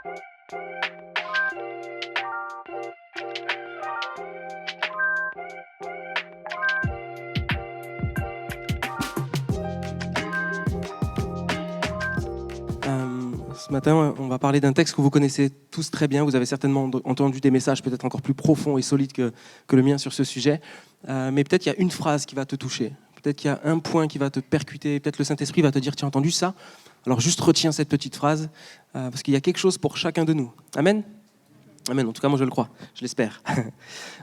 Ce matin, on va parler d'un texte que vous connaissez tous très bien. Vous avez certainement entendu des messages peut-être encore plus profonds et solides que le mien sur ce sujet. Mais peut-être qu'il y a une phrase qui va te toucher. Peut-être qu'il y a un point qui va te percuter. Peut-être le Saint-Esprit va te dire, tu as entendu ça ? Alors juste retiens cette petite phrase, parce qu'il y a quelque chose pour chacun de nous. Amen ? Amen, en tout cas moi je le crois, je l'espère.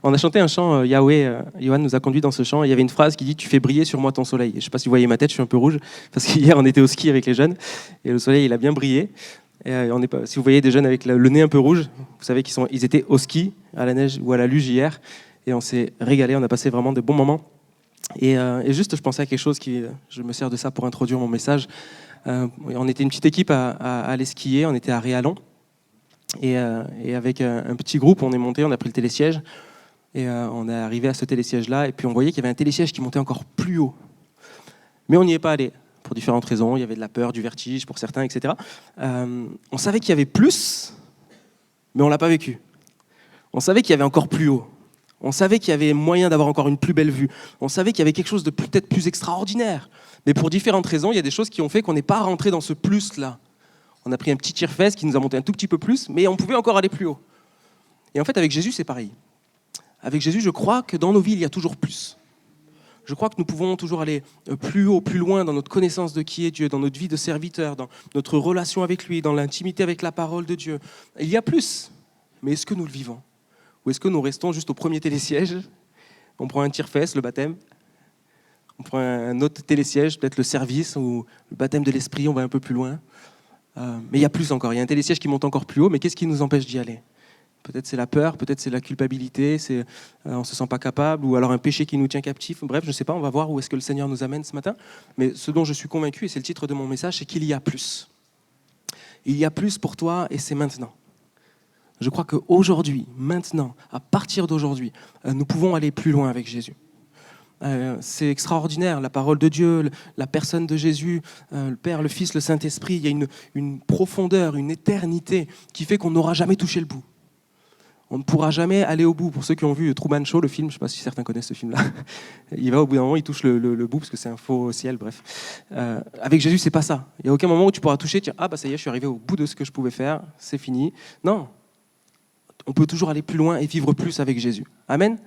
On a chanté un chant, Yahweh, Johan nous a conduit dans ce chant, et il y avait une phrase qui dit « Tu fais briller sur moi ton soleil ». Je ne sais pas si vous voyez ma tête, je suis un peu rouge, parce qu'hier on était au ski avec les jeunes, et le soleil il a bien brillé. Et si vous voyez des jeunes avec le nez un peu rouge, vous savez qu'ils étaient au ski, à la neige ou à la luge hier, et on s'est régalé, on a passé vraiment de bons moments. Et juste je pensais à quelque chose, je me sers de ça pour introduire mon message. On était une petite équipe à aller skier, on était à Réalon. Et avec un petit groupe, on est monté, on a pris le télésiège et on est arrivé à ce télésiège-là. Et puis on voyait qu'il y avait un télésiège qui montait encore plus haut. Mais on n'y est pas allé pour différentes raisons. Il y avait de la peur, du vertige pour certains, etc. On savait qu'il y avait plus, mais on ne l'a pas vécu. On savait qu'il y avait encore plus haut. On savait qu'il y avait moyen d'avoir encore une plus belle vue. On savait qu'il y avait quelque chose de peut-être plus extraordinaire. Mais pour différentes raisons, il y a des choses qui ont fait qu'on n'est pas rentré dans ce plus-là. On a pris un petit tire-fesse qui nous a monté un tout petit peu plus, mais on pouvait encore aller plus haut. Et en fait, avec Jésus, c'est pareil. Avec Jésus, je crois que dans nos vies, il y a toujours plus. Je crois que nous pouvons toujours aller plus haut, plus loin dans notre connaissance de qui est Dieu, dans notre vie de serviteur, dans notre relation avec lui, dans l'intimité avec la parole de Dieu. Il y a plus, mais est-ce que nous le vivons ? Ou est-ce que nous restons juste au premier télésiège ? On prend un tire-fesse, le baptême. On prend un autre télésiège, peut-être le service ou le baptême de l'esprit, on va un peu plus loin. Mais il y a plus encore, il y a un télésiège qui monte encore plus haut, mais qu'est-ce qui nous empêche d'y aller ? Peut-être c'est la peur, peut-être c'est la culpabilité, on ne se sent pas capable, ou alors un péché qui nous tient captifs. Bref, je ne sais pas, on va voir où est-ce que le Seigneur nous amène ce matin. Mais ce dont je suis convaincu, et c'est le titre de mon message, c'est qu'il y a plus. Il y a plus pour toi, et c'est maintenant. Je crois qu'aujourd'hui, maintenant, à partir d'aujourd'hui, nous pouvons aller plus loin avec Jésus. C'est extraordinaire, la parole de Dieu, la personne de Jésus, le Père, le Fils, le Saint-Esprit. Il y a une profondeur, une éternité qui fait qu'on n'aura jamais touché le bout. On ne pourra jamais aller au bout. Pour ceux qui ont vu Truman Show, le film, je ne sais pas si certains connaissent ce film-là, il va au bout d'un moment, il touche le bout parce que c'est un faux ciel, bref. Avec Jésus, c'est pas ça. Il n'y a aucun moment où tu pourras toucher, dire « Ah, bah ça y est, je suis arrivé au bout de ce que je pouvais faire, c'est fini ». Non, on peut toujours aller plus loin et vivre plus avec Jésus. Amen.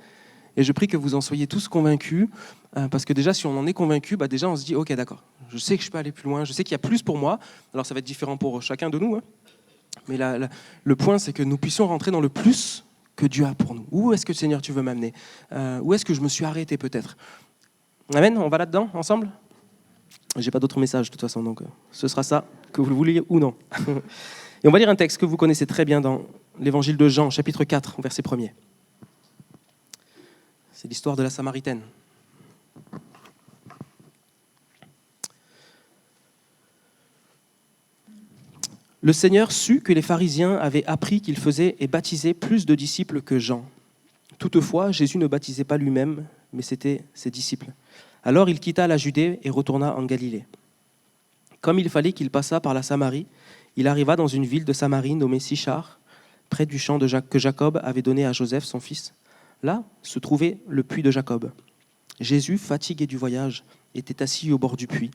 Et je prie que vous en soyez tous convaincus, parce que déjà, si on en est convaincu, déjà on se dit, ok, d'accord, je sais que je peux aller plus loin, je sais qu'il y a plus pour moi. Alors ça va être différent pour chacun de nous, hein. Mais le point, c'est que nous puissions rentrer dans le plus que Dieu a pour nous. Où est-ce que, Seigneur, tu veux m'amener ? Où est-ce que je me suis arrêté peut-être ? Amen, on va là-dedans, ensemble ? J'ai pas d'autre message de toute façon, donc ce sera ça, que vous le vouliez ou non. Et on va lire un texte que vous connaissez très bien dans l'évangile de Jean, chapitre 4, verset 1er. C'est l'histoire de la Samaritaine. Le Seigneur sut que les pharisiens avaient appris qu'il faisait et baptisait plus de disciples que Jean. Toutefois, Jésus ne baptisait pas lui-même, mais c'était ses disciples. Alors il quitta la Judée et retourna en Galilée. Comme il fallait qu'il passât par la Samarie, il arriva dans une ville de Samarie nommée Sichar, près du champ que Jacob avait donné à Joseph, son fils. Là se trouvait le puits de Jacob. Jésus, fatigué du voyage, était assis au bord du puits.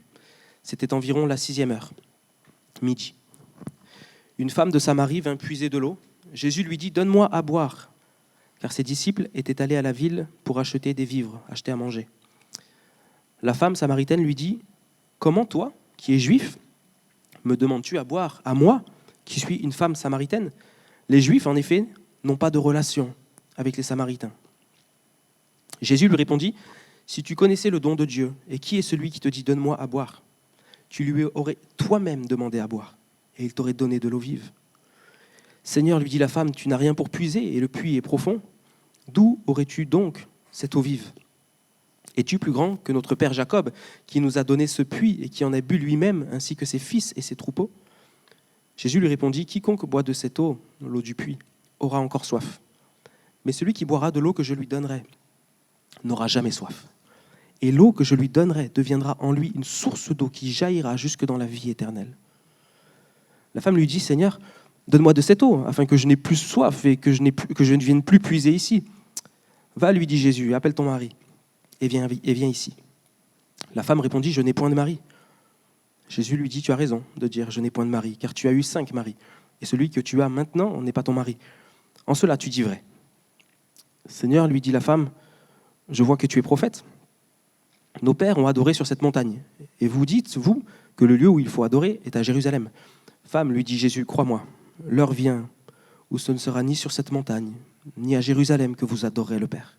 C'était environ la 6e heure, midi. Une femme de Samarie vint puiser de l'eau. Jésus lui dit « Donne-moi à boire », car ses disciples étaient allés à la ville pour acheter des vivres, acheter à manger. La femme samaritaine lui dit « Comment toi, qui es juif, me demandes-tu à boire, à moi, qui suis une femme samaritaine ? Les Juifs, en effet, n'ont pas de relation avec les Samaritains. » Jésus lui répondit, « Si tu connaissais le don de Dieu, et qui est celui qui te dit « Donne-moi à boire », tu lui aurais toi-même demandé à boire, et il t'aurait donné de l'eau vive. Seigneur, lui dit la femme, tu n'as rien pour puiser, et le puits est profond. D'où aurais-tu donc cette eau vive ? Es-tu plus grand que notre père Jacob, qui nous a donné ce puits, et qui en a bu lui-même, ainsi que ses fils et ses troupeaux ? Jésus lui répondit, quiconque boit de cette eau, l'eau du puits, aura encore soif. Mais celui qui boira de l'eau que je lui donnerai n'aura jamais soif. Et l'eau que je lui donnerai deviendra en lui une source d'eau qui jaillira jusque dans la vie éternelle. La femme lui dit, Seigneur, Donne-moi de cette eau, afin que je n'ai plus soif et que je ne vienne plus puiser ici. Va, lui dit Jésus, appelle ton mari et viens ici. La femme répondit, je n'ai point de mari. Jésus lui dit, tu as raison de dire, je n'ai point de mari, car tu as eu 5 maris, et celui que tu as maintenant n'est pas ton mari. En cela, tu dis vrai. Seigneur, lui dit la femme, je vois que tu es prophète. Nos pères ont adoré sur cette montagne, et vous dites, vous, que le lieu où il faut adorer est à Jérusalem. Femme, lui dit Jésus, crois-moi, l'heure vient où ce ne sera ni sur cette montagne, ni à Jérusalem que vous adorerez le Père.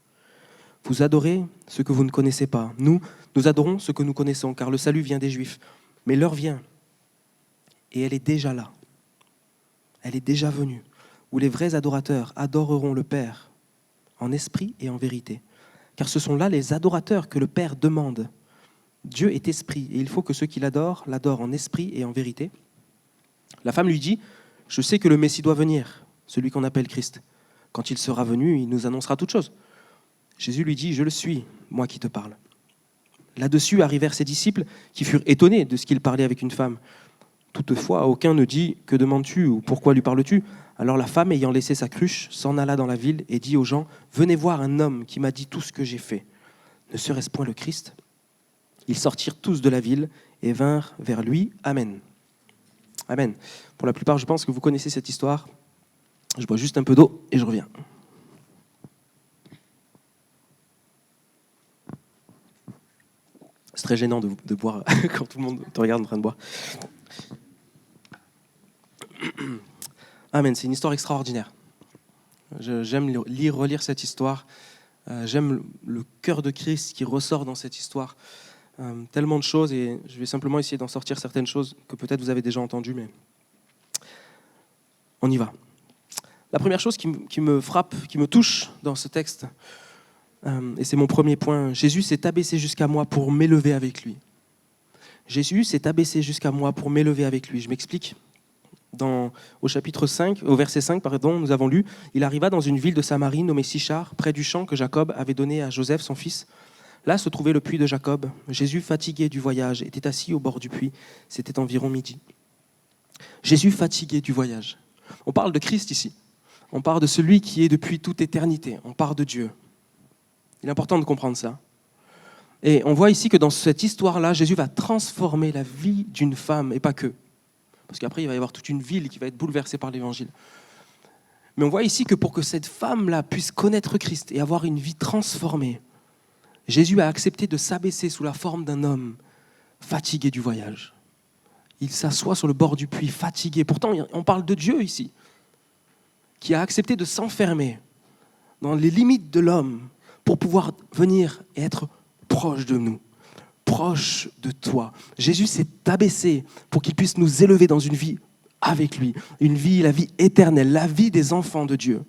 Vous adorez ce que vous ne connaissez pas. Nous adorons ce que nous connaissons, car le salut vient des Juifs. Mais l'heure vient, et elle est déjà là. Elle est déjà venue, où les vrais adorateurs adoreront le Père en esprit et en vérité. Car ce sont là les adorateurs que le Père demande. Dieu est esprit, et il faut que ceux qui l'adorent en esprit et en vérité. La femme lui dit, je sais que le Messie doit venir, celui qu'on appelle Christ. Quand il sera venu, il nous annoncera toutes choses. Jésus lui dit, je le suis, moi qui te parle. Là-dessus arrivèrent ses disciples qui furent étonnés de ce qu'il parlait avec une femme. Toutefois, aucun ne dit, que demandes-tu ou pourquoi lui parles-tu ? Alors la femme, ayant laissé sa cruche, s'en alla dans la ville et dit aux gens, venez voir un homme qui m'a dit tout ce que j'ai fait. Ne serait-ce point le Christ ? Ils sortirent tous de la ville et vinrent vers lui. Amen. Amen. Pour la plupart, je pense que vous connaissez cette histoire. Je bois juste un peu d'eau et je reviens. C'est très gênant de boire quand tout le monde te regarde en train de boire. Amen, c'est une histoire extraordinaire. J'aime relire cette histoire. J'aime le cœur de Christ qui ressort dans cette histoire. Tellement de choses, et je vais simplement essayer d'en sortir certaines choses que peut-être vous avez déjà entendues, mais on y va. La première chose qui me frappe, qui me touche dans ce texte, et c'est mon premier point, Jésus s'est abaissé jusqu'à moi pour m'élever avec lui. Jésus s'est abaissé jusqu'à moi pour m'élever avec lui. Je m'explique. Au chapitre 5, au verset 5, nous avons lu, il arriva dans une ville de Samarie nommée Sichar, près du champ que Jacob avait donné à Joseph, son fils. Là se trouvait le puits de Jacob. Jésus, fatigué du voyage, était assis au bord du puits. C'était environ midi. Jésus, fatigué du voyage. On parle de Christ ici. On parle de celui qui est depuis toute éternité. On parle de Dieu. Il est important de comprendre ça. Et on voit ici que dans cette histoire-là, Jésus va transformer la vie d'une femme, et pas que. Parce qu'après, il va y avoir toute une ville qui va être bouleversée par l'évangile. Mais on voit ici que pour que cette femme-là puisse connaître Christ et avoir une vie transformée, Jésus a accepté de s'abaisser sous la forme d'un homme fatigué du voyage. Il s'assoit sur le bord du puits, fatigué. Pourtant, on parle de Dieu ici, qui a accepté de s'enfermer dans les limites de l'homme pour pouvoir venir et être proche de nous, proche de toi. Jésus s'est abaissé pour qu'il puisse nous élever dans une vie avec lui, une vie, la vie éternelle, la vie des enfants de Dieu.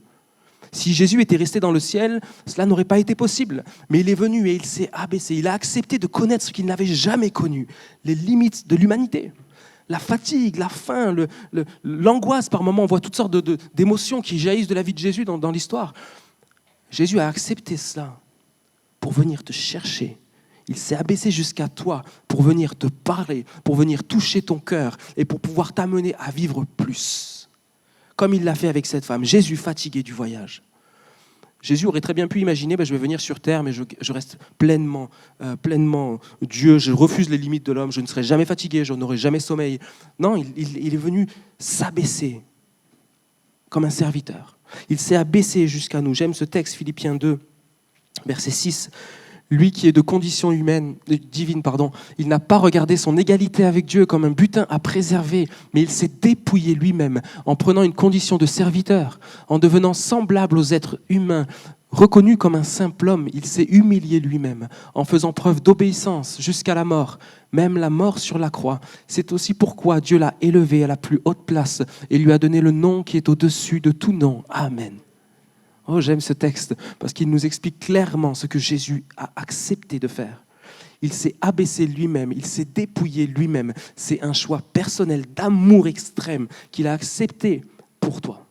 Si Jésus était resté dans le ciel, cela n'aurait pas été possible. Mais il est venu et il s'est abaissé. Il a accepté de connaître ce qu'il n'avait jamais connu, les limites de l'humanité. La fatigue, la faim, l'angoisse par moments. On voit toutes sortes d'émotions qui jaillissent de la vie de Jésus dans l'histoire. Jésus a accepté cela pour venir te chercher. Il s'est abaissé jusqu'à toi pour venir te parler, pour venir toucher ton cœur et pour pouvoir t'amener à vivre plus. Comme il l'a fait avec cette femme. Jésus fatigué du voyage. Jésus aurait très bien pu imaginer, je vais venir sur terre, mais je reste pleinement Dieu, je refuse les limites de l'homme, je ne serai jamais fatigué, je n'aurai jamais sommeil. Non, il est venu s'abaisser comme un serviteur. Il s'est abaissé jusqu'à nous. J'aime ce texte, Philippiens 2, verset 6. Lui qui est de condition divine, il n'a pas regardé son égalité avec Dieu comme un butin à préserver, mais il s'est dépouillé lui-même en prenant une condition de serviteur, en devenant semblable aux êtres humains. Reconnu comme un simple homme, il s'est humilié lui-même en faisant preuve d'obéissance jusqu'à la mort, même la mort sur la croix. C'est aussi pourquoi Dieu l'a élevé à la plus haute place et lui a donné le nom qui est au-dessus de tout nom. Amen. Oh, j'aime ce texte parce qu'il nous explique clairement ce que Jésus a accepté de faire. Il s'est abaissé lui-même, il s'est dépouillé lui-même. C'est un choix personnel d'amour extrême qu'il a accepté pour toi,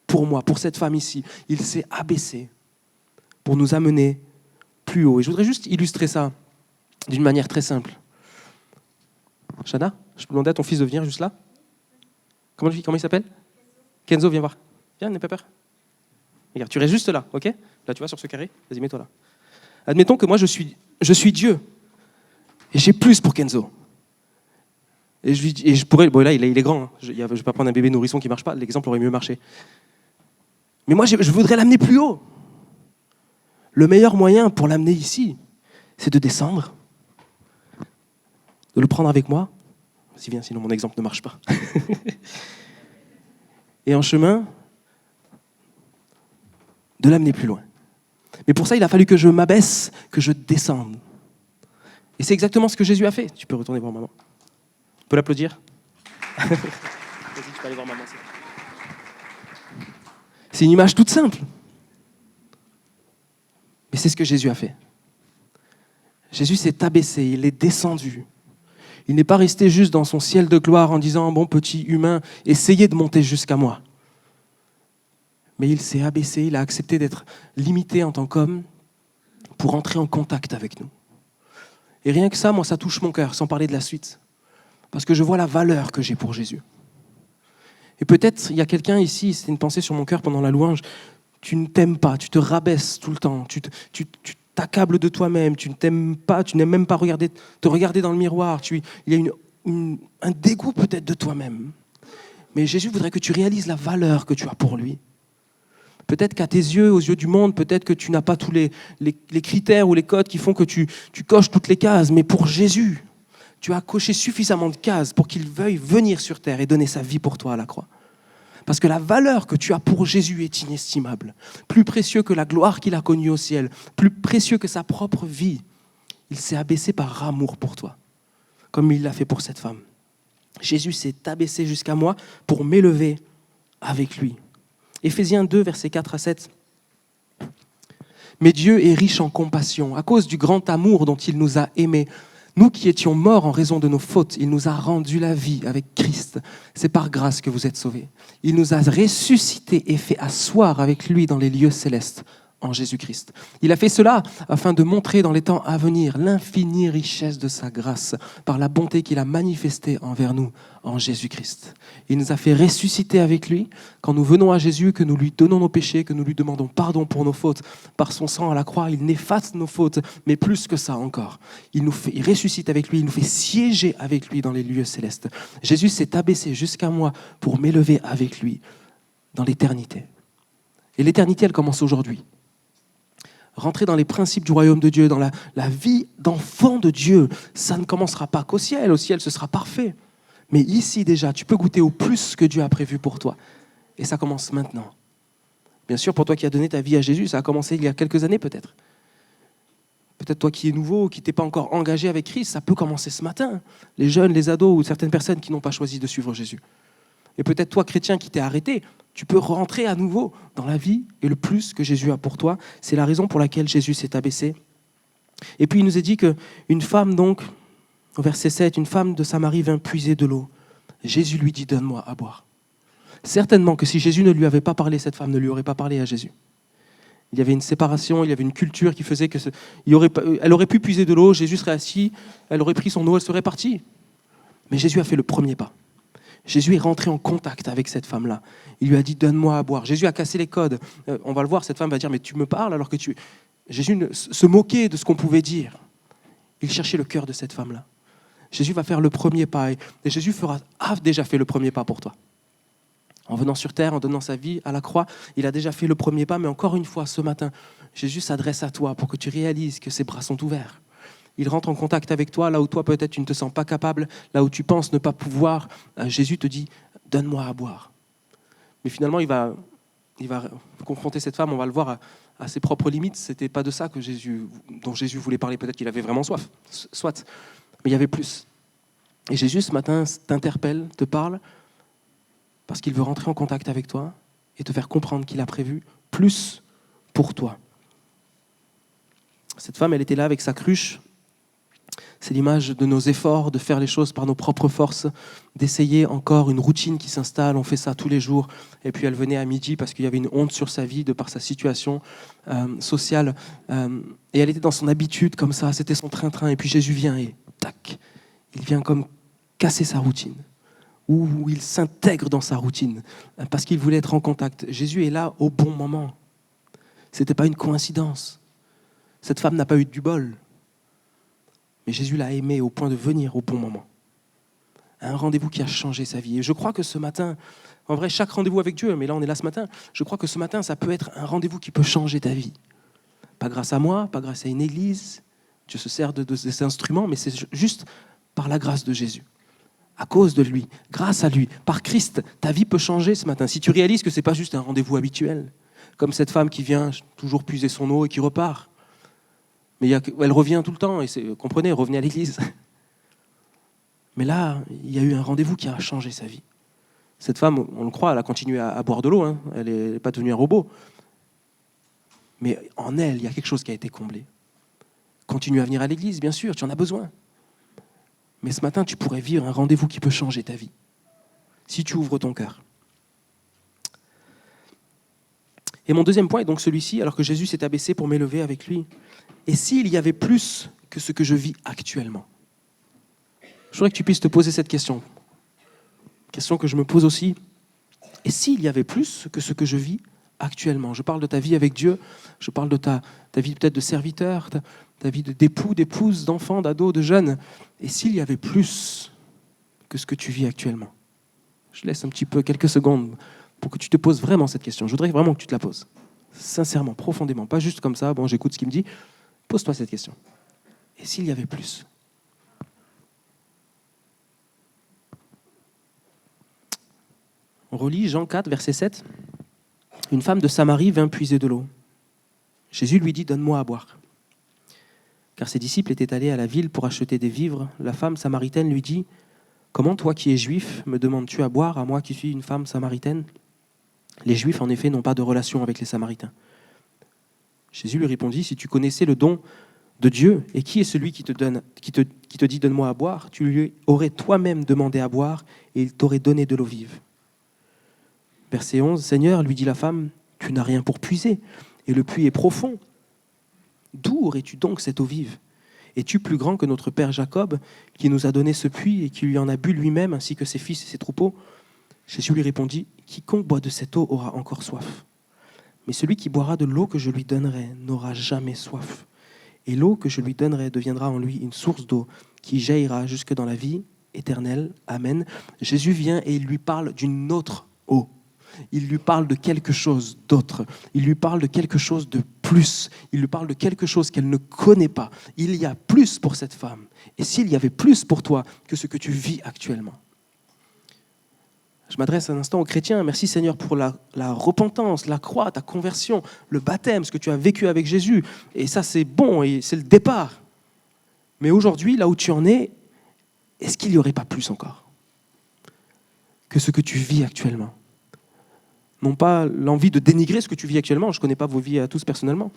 pour moi, pour cette femme ici. Il s'est abaissé pour nous amener plus haut. Et je voudrais juste illustrer ça d'une manière très simple. Shana, je peux demander à ton fils de venir juste là ? Comment il s'appelle ? Kenzo, viens voir. Viens, n'aie pas peur. Regarde, tu restes juste là, ok? Là, tu vois, sur ce carré. Vas-y, mets-toi là. Admettons que moi, je suis Dieu. Et j'ai plus pour Kenzo. Et je pourrais... Bon, là, il est grand. Hein. Je ne vais pas prendre un bébé nourrisson qui ne marche pas. L'exemple aurait mieux marché. Mais moi, je voudrais l'amener plus haut. Le meilleur moyen pour l'amener ici, c'est de descendre, de le prendre avec moi. Vas-y, viens, sinon mon exemple ne marche pas. Et en chemin, de l'amener plus loin. Mais pour ça, il a fallu que je m'abaisse, que je descende. Et c'est exactement ce que Jésus a fait. Tu peux retourner voir maman. Tu peux l'applaudir. Vas-y, tu peux aller voir maman. C'est une image toute simple. Mais c'est ce que Jésus a fait. Jésus s'est abaissé, il est descendu. Il n'est pas resté juste dans son ciel de gloire en disant « Bon petit humain, essayez de monter jusqu'à moi ». Mais il s'est abaissé, il a accepté d'être limité en tant qu'homme pour entrer en contact avec nous. Et rien que ça, moi, ça touche mon cœur, sans parler de la suite. Parce que je vois la valeur que j'ai pour Jésus. Et peut-être, il y a quelqu'un ici, c'est une pensée sur mon cœur pendant la louange, tu ne t'aimes pas, tu te rabaisses tout le temps, tu t'accables de toi-même, tu ne t'aimes pas, tu n'aimes même pas te regarder dans le miroir, il y a un dégoût peut-être de toi-même. Mais Jésus voudrait que tu réalises la valeur que tu as pour lui. Peut-être qu'à tes yeux, aux yeux du monde, peut-être que tu n'as pas tous les critères ou les codes qui font que tu coches toutes les cases. Mais pour Jésus, tu as coché suffisamment de cases pour qu'il veuille venir sur terre et donner sa vie pour toi à la croix. Parce que la valeur que tu as pour Jésus est inestimable. Plus précieux que la gloire qu'il a connue au ciel, plus précieux que sa propre vie. Il s'est abaissé par amour pour toi, comme il l'a fait pour cette femme. Jésus s'est abaissé jusqu'à moi pour m'élever avec lui. Éphésiens 2, versets 4 à 7. Mais Dieu est riche en compassion, à cause du grand amour dont il nous a aimés. Nous qui étions morts en raison de nos fautes, il nous a rendu la vie avec Christ. C'est par grâce que vous êtes sauvés. Il nous a ressuscités et fait asseoir avec lui dans les lieux célestes en Jésus-Christ. Il a fait cela afin de montrer dans les temps à venir l'infinie richesse de sa grâce par la bonté qu'il a manifestée envers nous en Jésus-Christ. Il nous a fait ressusciter avec lui quand nous venons à Jésus, que nous lui donnons nos péchés, que nous lui demandons pardon pour nos fautes. Par son sang à la croix, il n'efface nos fautes, mais plus que ça encore. Il ressuscite avec lui, il nous fait siéger avec lui dans les lieux célestes. Jésus s'est abaissé jusqu'à moi pour m'élever avec lui dans l'éternité. Et l'éternité, elle commence aujourd'hui. Rentrer dans les principes du royaume de Dieu, dans la vie d'enfant de Dieu, ça ne commencera pas qu'au ciel. Au ciel, ce sera parfait. Mais ici déjà, tu peux goûter au plus que Dieu a prévu pour toi. Et ça commence maintenant. Bien sûr, pour toi qui as donné ta vie à Jésus, ça a commencé il y a quelques années peut-être. Peut-être toi qui es nouveau, qui n'es pas encore engagé avec Christ, ça peut commencer ce matin. Les jeunes, les ados ou certaines personnes qui n'ont pas choisi de suivre Jésus. Et peut-être toi, chrétien, qui t'es arrêté, tu peux rentrer à nouveau dans la vie et le plus que Jésus a pour toi. C'est la raison pour laquelle Jésus s'est abaissé. Et puis il nous est dit qu'une femme donc, au verset 7, une femme de Samarie vint puiser de l'eau. Jésus lui dit, donne-moi à boire. Certainement que si Jésus ne lui avait pas parlé, cette femme ne lui aurait pas parlé à Jésus. Il y avait une séparation, il y avait une culture qui faisait elle aurait pu puiser de l'eau, Jésus serait assis, elle aurait pris son eau, elle serait partie. Mais Jésus a fait le premier pas. Jésus est rentré en contact avec cette femme-là. Il lui a dit, donne-moi à boire. Jésus a cassé les codes. On va le voir, cette femme va dire, mais tu me parles alors que tu... Jésus se moquait de ce qu'on pouvait dire. Il cherchait le cœur de cette femme-là. Jésus va faire le premier pas. Et Jésus a déjà fait le premier pas pour toi. En venant sur terre, en donnant sa vie à la croix, il a déjà fait le premier pas. Mais encore une fois, ce matin, Jésus s'adresse à toi pour que tu réalises que ses bras sont ouverts. Il rentre en contact avec toi, là où toi peut-être tu ne te sens pas capable, là où tu penses ne pas pouvoir. Jésus te dit, donne-moi à boire. Mais finalement, il va confronter cette femme, on va le voir, à ses propres limites. Ce n'était pas de ça dont Jésus voulait parler. Peut-être qu'il avait vraiment soif, soit. Mais il y avait plus. Et Jésus, ce matin, t'interpelle, te parle, parce qu'il veut rentrer en contact avec toi et te faire comprendre qu'il a prévu plus pour toi. Cette femme, elle était là avec sa cruche. C'est l'image de nos efforts, de faire les choses par nos propres forces, d'essayer encore une routine qui s'installe. On fait ça tous les jours. Et puis elle venait à midi parce qu'il y avait une honte sur sa vie de par sa situation sociale. Et elle était dans son habitude comme ça. C'était son train-train. Et puis Jésus vient et tac, il vient comme casser sa routine. où il s'intègre dans sa routine, parce qu'il voulait être en contact. Jésus est là au bon moment. Ce n'était pas une coïncidence. Cette femme n'a pas eu du bol. Mais Jésus l'a aimée au point de venir au bon moment. Un rendez-vous qui a changé sa vie. Et je crois que ce matin, en vrai, chaque rendez-vous avec Dieu, mais là on est là ce matin, je crois que ce matin, ça peut être un rendez-vous qui peut changer ta vie. Pas grâce à moi, pas grâce à une église. Dieu se sert de ces instruments, mais c'est juste par la grâce de Jésus. À cause de lui, grâce à lui, par Christ, ta vie peut changer ce matin. Si tu réalises que ce n'est pas juste un rendez-vous habituel, comme cette femme qui vient toujours puiser son eau et qui repart. Mais elle revient tout le temps, et comprenez, revenez à l'église. Mais là, il y a eu un rendez-vous qui a changé sa vie. Cette femme, on le croit, elle a continué à boire de l'eau, hein. Elle n'est pas devenue un robot. Mais en elle, il y a quelque chose qui a été comblé. Continue à venir à l'église, bien sûr, tu en as besoin. Mais ce matin, tu pourrais vivre un rendez-vous qui peut changer ta vie, si tu ouvres ton cœur. Et mon deuxième point est donc celui-ci, alors que Jésus s'est abaissé pour m'élever avec lui. Et s'il y avait plus que ce que je vis actuellement? Je voudrais que tu puisses te poser cette question. Question que je me pose aussi. Et s'il y avait plus que ce que je vis actuellement? Je parle de ta vie avec Dieu, je parle de ta vie peut-être de serviteur, ta vie d'époux, d'épouse, d'enfant, d'ado, de jeune. Et s'il y avait plus que ce que tu vis actuellement? Je laisse un petit peu, quelques secondes, pour que tu te poses vraiment cette question. Je voudrais vraiment que tu te la poses. Sincèrement, profondément. Pas juste comme ça, bon, j'écoute ce qu'il me dit. Pose-toi cette question. Et s'il y avait plus? On relit Jean 4, verset 7. Une femme de Samarie vint puiser de l'eau. Jésus lui dit, donne-moi à boire. Car ses disciples étaient allés à la ville pour acheter des vivres. La femme samaritaine lui dit, comment toi qui es juif, me demandes-tu à boire, à moi qui suis une femme samaritaine? Les Juifs, en effet, n'ont pas de relation avec les Samaritains. Jésus lui répondit, si tu connaissais le don de Dieu, et qui est celui qui te dit, donne-moi à boire, tu lui aurais toi-même demandé à boire, et il t'aurait donné de l'eau vive. Verset 11, Seigneur, lui dit la femme, tu n'as rien pour puiser, et le puits est profond. D'où aurais-tu donc cette eau vive? Es-tu plus grand que notre père Jacob, qui nous a donné ce puits et qui lui en a bu lui-même, ainsi que ses fils et ses troupeaux? Jésus lui répondit, quiconque boit de cette eau aura encore soif. Mais celui qui boira de l'eau que je lui donnerai n'aura jamais soif. Et l'eau que je lui donnerai deviendra en lui une source d'eau qui jaillira jusque dans la vie éternelle. Amen. Jésus vient et il lui parle d'une autre eau. Il lui parle de quelque chose d'autre. Il lui parle de quelque chose de plus. Il lui parle de quelque chose qu'elle ne connaît pas. Il y a plus pour cette femme. Et s'il y avait plus pour toi que ce que tu vis actuellement? Je m'adresse un instant aux chrétiens. Merci Seigneur pour la repentance, la croix, ta conversion, le baptême, ce que tu as vécu avec Jésus. Et ça, c'est bon et c'est le départ. Mais aujourd'hui, là où tu en es, est-ce qu'il n'y aurait pas plus encore que ce que tu vis actuellement? Non pas l'envie de dénigrer ce que tu vis actuellement. Je ne connais pas vos vies à tous personnellement.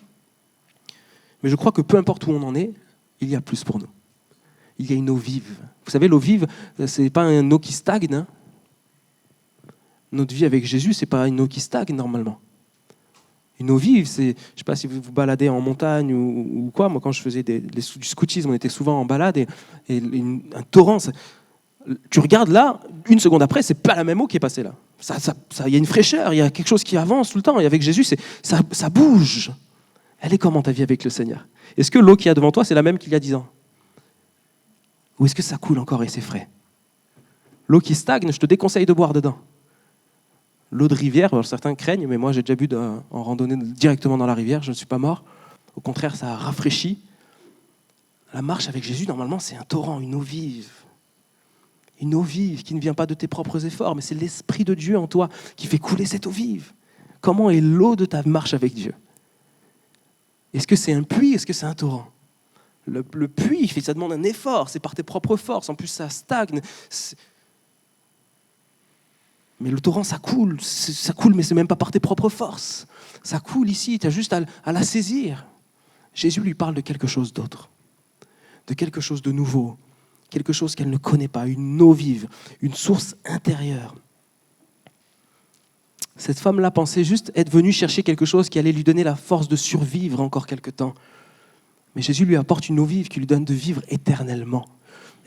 Mais je crois que peu importe où on en est, il y a plus pour nous. Il y a une eau vive. Vous savez, l'eau vive, ce n'est pas une eau qui stagne, hein. Notre vie avec Jésus, ce n'est pas une eau qui stagne normalement. Une eau vive, c'est, je ne sais pas si vous vous baladez en montagne ou quoi. Moi, quand je faisais du scoutisme, on était souvent en balade et un torrent. Tu regardes là, une seconde après, c'est pas la même eau qui est passée là. Il y a une fraîcheur, il y a quelque chose qui avance tout le temps. Et avec Jésus, ça bouge. Elle est comment ta vie avec le Seigneur? Est-ce que l'eau qu'il y a devant toi, c'est la même qu'il y a 10 ans? Ou est-ce que ça coule encore et c'est frais? L'eau qui stagne, je te déconseille de boire dedans. L'eau de rivière, alors certains craignent, mais moi j'ai déjà bu en randonnée directement dans la rivière, je ne suis pas mort. Au contraire, ça a rafraîchi. La marche avec Jésus, normalement, c'est un torrent, une eau vive. Une eau vive qui ne vient pas de tes propres efforts, mais c'est l'Esprit de Dieu en toi qui fait couler cette eau vive. Comment est l'eau de ta marche avec Dieu? Est-ce que c'est un puits? Est-ce que c'est un torrent? Le puits, ça demande un effort, c'est par tes propres forces. En plus, ça stagne. Mais le torrent, ça coule, mais ce n'est même pas par tes propres forces. Ça coule ici, tu as juste à la saisir. Jésus lui parle de quelque chose d'autre, de quelque chose de nouveau, quelque chose qu'elle ne connaît pas, une eau vive, une source intérieure. Cette femme-là pensait juste être venue chercher quelque chose qui allait lui donner la force de survivre encore quelque temps. Mais Jésus lui apporte une eau vive qui lui donne de vivre éternellement.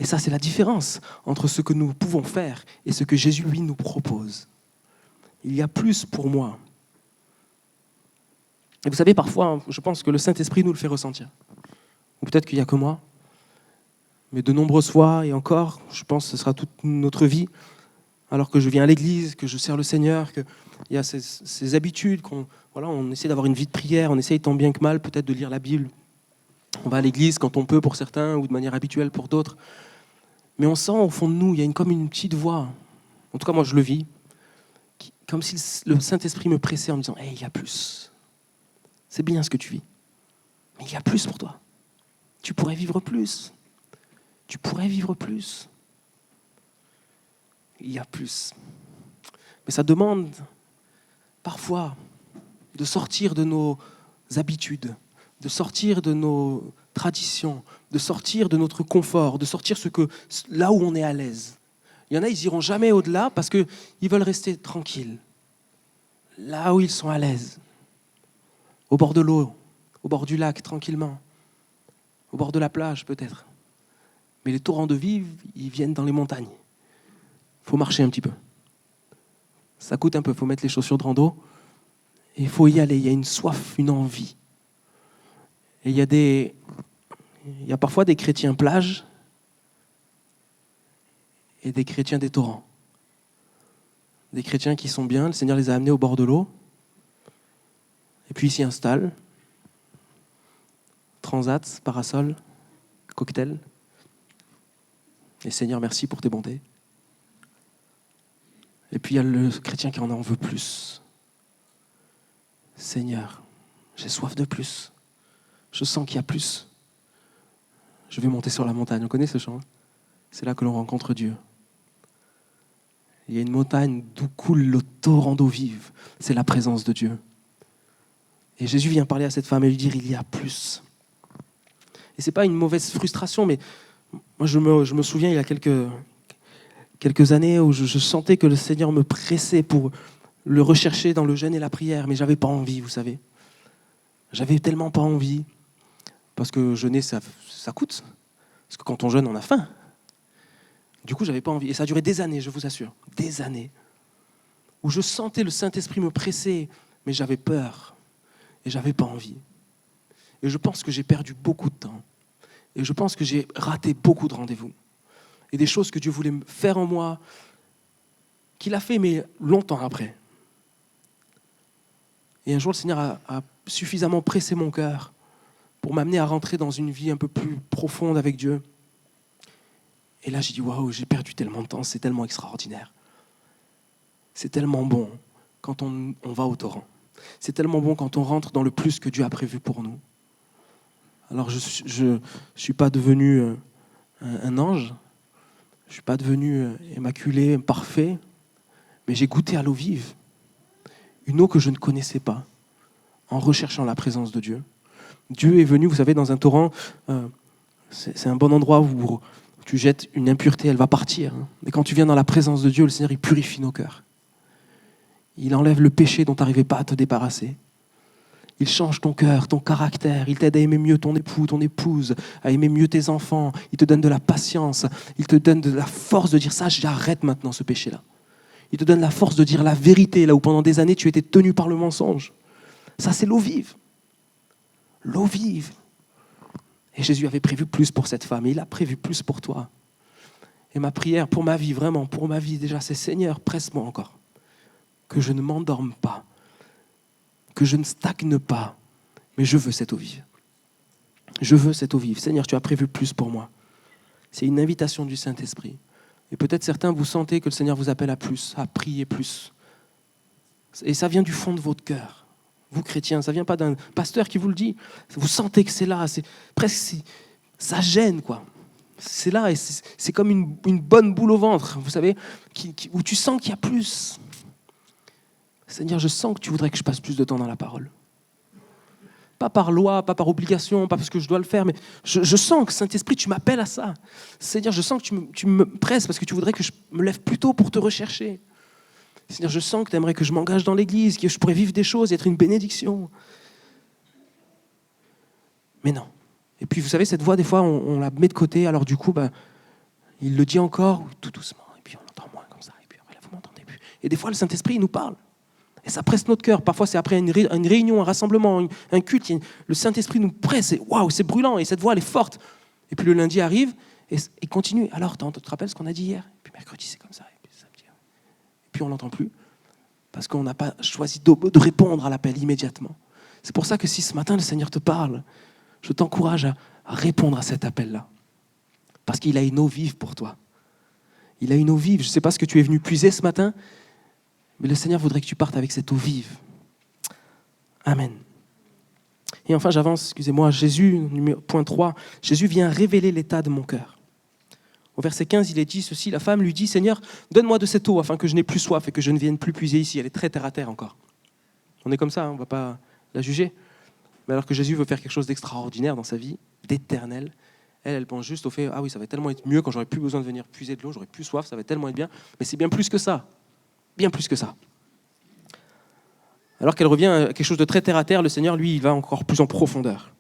Et ça, c'est la différence entre ce que nous pouvons faire et ce que Jésus, lui, nous propose. Il y a plus pour moi. Et vous savez, parfois, je pense que le Saint-Esprit nous le fait ressentir. Ou peut-être qu'il n'y a que moi. Mais de nombreuses fois, et encore, je pense que ce sera toute notre vie, alors que je viens à l'église, que je sers le Seigneur, qu'il y a ces habitudes, on essaie d'avoir une vie de prière, on essaie tant bien que mal peut-être de lire la Bible. On va à l'église quand on peut pour certains, ou de manière habituelle pour d'autres. Mais on sent au fond de nous, il y a comme une petite voix, en tout cas moi je le vis, comme si le Saint-Esprit me pressait en me disant « Hey, il y a plus. C'est bien ce que tu vis. Mais il y a plus pour toi. Tu pourrais vivre plus. Tu pourrais vivre plus. Il y a plus. » Mais ça demande parfois de sortir de nos habitudes, de sortir de nos traditions, de sortir de notre confort, de sortir là où on est à l'aise. Il y en a, ils n'iront jamais au-delà parce qu'ils veulent rester tranquilles. Là où ils sont à l'aise. Au bord de l'eau, au bord du lac, tranquillement. Au bord de la plage, peut-être. Mais les torrents de vie, ils viennent dans les montagnes. Il faut marcher un petit peu. Ça coûte un peu, il faut mettre les chaussures de rando. Et il faut y aller, il y a une soif, une envie. Et il y a parfois des chrétiens plages et des chrétiens des torrents. Des chrétiens qui sont bien, le Seigneur les a amenés au bord de l'eau. Et puis ils s'y installent. Transat, parasol, cocktail. Et Seigneur, merci pour tes bontés. Et puis il y a le chrétien qui en veut plus. Seigneur, j'ai soif de plus. Je sens qu'il y a plus. Je vais monter sur la montagne. On connaît ce chant? C'est là que l'on rencontre Dieu. Il y a une montagne d'où coule le torrent d'eau vive. C'est la présence de Dieu. Et Jésus vient parler à cette femme et lui dire, il y a plus. Et ce n'est pas une mauvaise frustration, mais moi je me souviens, il y a quelques années où je sentais que le Seigneur me pressait pour le rechercher dans le jeûne et la prière, mais je n'avais pas envie, vous savez. J'avais tellement pas envie, parce que jeûner, ça coûte. Parce que quand on jeûne, on a faim. Du coup, je n'avais pas envie. Et ça a duré des années, je vous assure. Des années. Où je sentais le Saint-Esprit me presser, mais j'avais peur. Et je n'avais pas envie. Et je pense que j'ai perdu beaucoup de temps. Et je pense que j'ai raté beaucoup de rendez-vous. Et des choses que Dieu voulait faire en moi, qu'il a fait, mais longtemps après. Et un jour, le Seigneur a suffisamment pressé mon cœur pour m'amener à rentrer dans une vie un peu plus profonde avec Dieu. Et là, j'ai dit, waouh, j'ai perdu tellement de temps, c'est tellement extraordinaire. C'est tellement bon quand on va au torrent. C'est tellement bon quand on rentre dans le plus que Dieu a prévu pour nous. Alors, je ne suis pas devenu un ange, je ne suis pas devenu immaculé, parfait, mais j'ai goûté à l'eau vive. Une eau que je ne connaissais pas, en recherchant la présence de Dieu. Dieu est venu, vous savez, dans un torrent, c'est un bon endroit où tu jettes une impureté, elle va partir. Mais quand tu viens dans la présence de Dieu, le Seigneur, il purifie nos cœurs. Il enlève le péché dont tu n'arrivais pas à te débarrasser. Il change ton cœur, ton caractère. Il t'aide à aimer mieux ton époux, ton épouse, à aimer mieux tes enfants. Il te donne de la patience. Il te donne de la force de dire ça, j'arrête maintenant ce péché-là. Il te donne la force de dire la vérité, là où pendant des années tu étais tenu par le mensonge. Ça, c'est l'eau vive. L'eau vive. Et Jésus avait prévu plus pour cette femme, et il a prévu plus pour toi. Et ma prière pour ma vie, vraiment, pour ma vie déjà, c'est Seigneur, presse-moi encore. Que je ne m'endorme pas, que je ne stagne pas, mais je veux cette eau vive. Je veux cette eau vive. Seigneur, tu as prévu plus pour moi. C'est une invitation du Saint-Esprit. Et peut-être certains, vous sentez que le Seigneur vous appelle à plus, à prier plus. Et ça vient du fond de votre cœur. Vous, chrétiens, ça ne vient pas d'un pasteur qui vous le dit. Vous sentez que c'est là, c'est presque, ça gêne, quoi. C'est là, et c'est comme une bonne boule au ventre, vous savez, où tu sens qu'il y a plus. Seigneur, je sens que tu voudrais que je passe plus de temps dans la parole. Pas par loi, pas par obligation, pas parce que je dois le faire, mais je sens que, Saint-Esprit, tu m'appelles à ça. Seigneur, je sens que tu me presses parce que tu voudrais que je me lève plus tôt pour te rechercher. Seigneur, je sens que tu aimerais que je m'engage dans l'église, que je pourrais vivre des choses et être une bénédiction. Mais non. Et puis, vous savez, cette voix, des fois, on la met de côté. Alors du coup, Il le dit encore, tout doucement, et puis on l'entend moins comme ça, et puis après là, vous m'entendez plus. Et des fois, le Saint-Esprit, il nous parle. Et ça presse notre cœur. Parfois, c'est après une réunion, un rassemblement, un culte. Le Saint-Esprit nous presse. Et waouh, c'est brûlant. Et cette voix, elle est forte. Et puis le lundi arrive et il continue. Alors, tu te rappelles ce qu'on a dit hier? Et puis mercredi, c'est comme ça. Et puis samedi. Et puis on ne l'entend plus. Parce qu'on n'a pas choisi de répondre à l'appel immédiatement. C'est pour ça que si ce matin, le Seigneur te parle, je t'encourage à répondre à cet appel-là. Parce qu'il a une eau vive pour toi. Il a une eau vive. Je ne sais pas ce que tu es venu puiser ce matin, mais le Seigneur voudrait que tu partes avec cette eau vive. Amen. Et enfin, j'avance, excusez-moi, Jésus, point 3, Jésus vient révéler l'état de mon cœur. Au verset 15, il est dit ceci, la femme lui dit, Seigneur, donne-moi de cette eau afin que je n'ai plus soif et que je ne vienne plus puiser ici. Elle est très terre à terre encore. On est comme ça, on ne va pas la juger. Mais alors que Jésus veut faire quelque chose d'extraordinaire dans sa vie, d'éternel, elle pense juste au fait, ah oui, ça va tellement être mieux quand j'aurai plus besoin de venir puiser de l'eau, j'aurai plus soif, ça va tellement être bien. Mais c'est bien plus que ça. Bien plus que ça. Alors qu'elle revient à quelque chose de très terre à terre, le Seigneur, lui, il va encore plus en profondeur.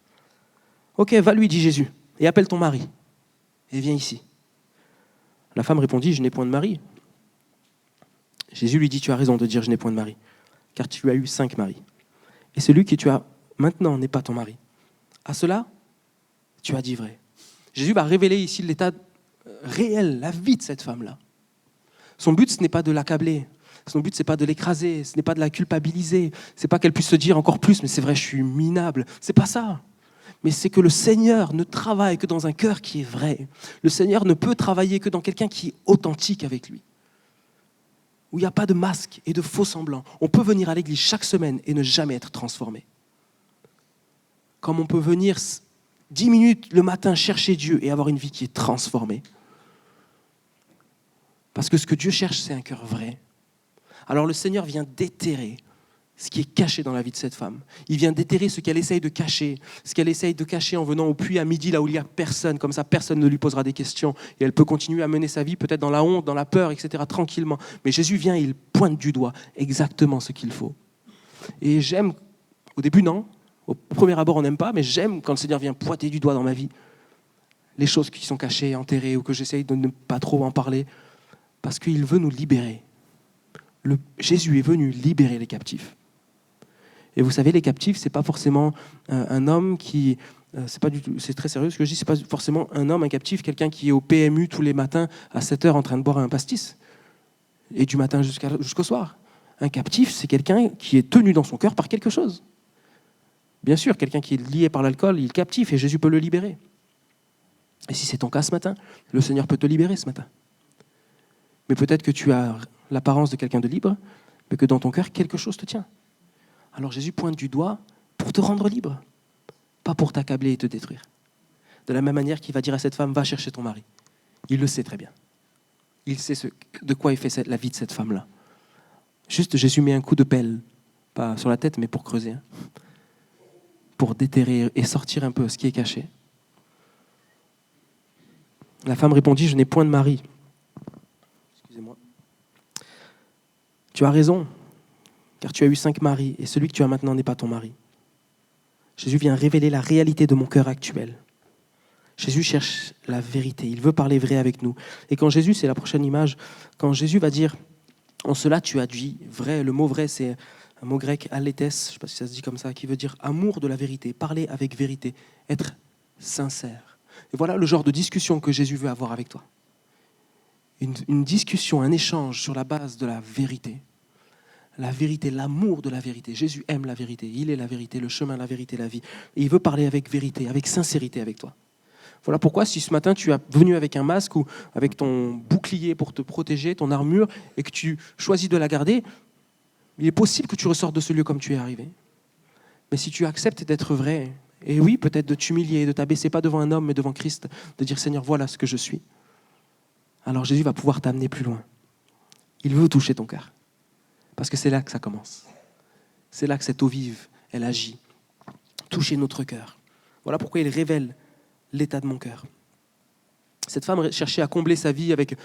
Ok, va lui, dit Jésus, et appelle ton mari, et viens ici. La femme répondit, je n'ai point de mari. Jésus lui dit, tu as raison de dire, je n'ai point de mari, car tu as eu 5 maris. Et celui que tu as maintenant n'est pas ton mari. À cela, tu as dit vrai. Jésus va révéler ici l'état réel, la vie de cette femme-là. Son but, ce n'est pas de l'accabler. Son but, ce n'est pas de l'écraser, ce n'est pas de la culpabiliser, ce n'est pas qu'elle puisse se dire encore plus, mais c'est vrai, je suis minable. Ce n'est pas ça. Mais c'est que le Seigneur ne travaille que dans un cœur qui est vrai. Le Seigneur ne peut travailler que dans quelqu'un qui est authentique avec lui. Où il n'y a pas de masque et de faux semblants. On peut venir à l'église chaque semaine et ne jamais être transformé. Comme on peut venir 10 minutes le matin chercher Dieu et avoir une vie qui est transformée. Parce que ce que Dieu cherche, c'est un cœur vrai. Alors le Seigneur vient déterrer ce qui est caché dans la vie de cette femme. Il vient déterrer ce qu'elle essaye de cacher, en venant au puits à midi, là où il n'y a personne. Comme ça, personne ne lui posera des questions. Et elle peut continuer à mener sa vie, peut-être dans la honte, dans la peur, etc., tranquillement. Mais Jésus vient et il pointe du doigt exactement ce qu'il faut. Et j'aime, au début non, au premier abord on n'aime pas, mais j'aime quand le Seigneur vient pointer du doigt dans ma vie les choses qui sont cachées, enterrées, ou que j'essaye de ne pas trop en parler, parce qu'il veut nous libérer. Jésus est venu libérer les captifs. Et vous savez, les captifs, c'est pas forcément un homme qui... c'est très sérieux ce que je dis, c'est pas forcément un homme, un captif, quelqu'un qui est au PMU tous les matins à 7h en train de boire un pastis, et du matin jusqu'au soir. Un captif, c'est quelqu'un qui est tenu dans son cœur par quelque chose. Bien sûr, quelqu'un qui est lié par l'alcool, il est captif, et Jésus peut le libérer. Et si c'est ton cas ce matin, le Seigneur peut te libérer ce matin. Mais peut-être que tu as l'apparence de quelqu'un de libre, mais que dans ton cœur, quelque chose te tient. Alors Jésus pointe du doigt pour te rendre libre, pas pour t'accabler et te détruire. De la même manière qu'il va dire à cette femme, va chercher ton mari. Il le sait très bien. Il sait de quoi est fait la vie de cette femme-là. Juste, Jésus met un coup de pelle, pas sur la tête, mais pour creuser, pour déterrer et sortir un peu ce qui est caché. La femme répondit, je n'ai point de mari. Excusez-moi. Tu as raison, car tu as eu 5 maris, et celui que tu as maintenant n'est pas ton mari. Jésus vient révéler la réalité de mon cœur actuel. Jésus cherche la vérité, il veut parler vrai avec nous. Et quand Jésus, c'est la prochaine image, quand Jésus va dire, en cela tu as dit vrai, le mot vrai c'est un mot grec, aletes, je ne sais pas si ça se dit comme ça, qui veut dire amour de la vérité, parler avec vérité, être sincère. Et voilà le genre de discussion que Jésus veut avoir avec toi. Une discussion, un échange sur la base de la vérité. La vérité, l'amour de la vérité. Jésus aime la vérité, il est la vérité, le chemin, la vérité, la vie. Et il veut parler avec vérité, avec sincérité avec toi. Voilà pourquoi si ce matin tu es venu avec un masque ou avec ton bouclier pour te protéger, ton armure, et que tu choisis de la garder, il est possible que tu ressortes de ce lieu comme tu es arrivé. Mais si tu acceptes d'être vrai, et oui, peut-être de t'humilier, de t'abaisser pas devant un homme, mais devant Christ, de dire Seigneur, voilà ce que je suis, alors Jésus va pouvoir t'amener plus loin. Il veut toucher ton cœur. Parce que c'est là que ça commence. C'est là que cette eau vive, elle agit. Toucher notre cœur. Voilà pourquoi il révèle l'état de mon cœur. Cette femme cherchait à combler sa vie avec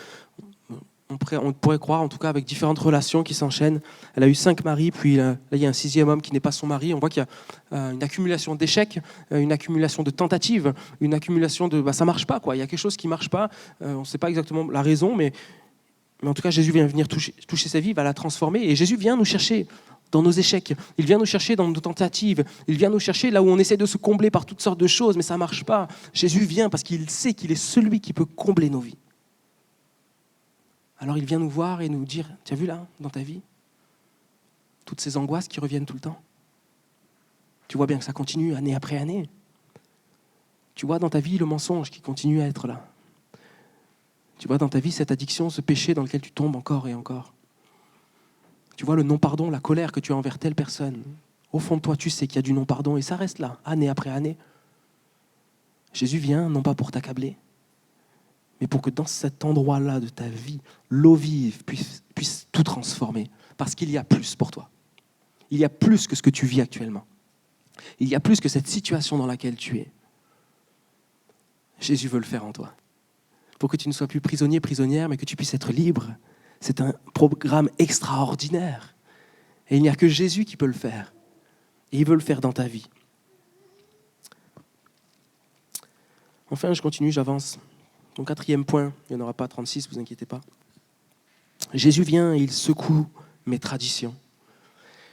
on pourrait croire, en tout cas avec différentes relations qui s'enchaînent. Elle a eu 5 maris, puis là, il y a un 6e homme qui n'est pas son mari. On voit qu'il y a une accumulation d'échecs, une accumulation de tentatives, une accumulation de ça ne marche pas, quoi. Il y a quelque chose qui ne marche pas. On ne sait pas exactement la raison, mais en tout cas, Jésus vient venir toucher sa vie, va la transformer. Et Jésus vient nous chercher dans nos échecs. Il vient nous chercher dans nos tentatives. Il vient nous chercher là où on essaie de se combler par toutes sortes de choses, mais ça ne marche pas. Jésus vient parce qu'il sait qu'il est celui qui peut combler nos vies. Alors il vient nous voir et nous dire, tu as vu là, dans ta vie, toutes ces angoisses qui reviennent tout le temps. Tu vois bien que ça continue année après année. Tu vois dans ta vie le mensonge qui continue à être là. Tu vois dans ta vie cette addiction, ce péché dans lequel tu tombes encore et encore. Tu vois le non-pardon, la colère que tu as envers telle personne. Au fond de toi, tu sais qu'il y a du non-pardon et ça reste là, année après année. Jésus vient, non pas pour t'accabler, mais pour que dans cet endroit-là de ta vie, l'eau vive puisse tout transformer. Parce qu'il y a plus pour toi. Il y a plus que ce que tu vis actuellement. Il y a plus que cette situation dans laquelle tu es. Jésus veut le faire en toi. Pour que tu ne sois plus prisonnier, prisonnière, mais que tu puisses être libre. C'est un programme extraordinaire. Et il n'y a que Jésus qui peut le faire. Et il veut le faire dans ta vie. Enfin, je continue, j'avance. Mon 4e point, il n'y en aura pas 36, ne vous inquiétez pas. Jésus vient et il secoue mes traditions.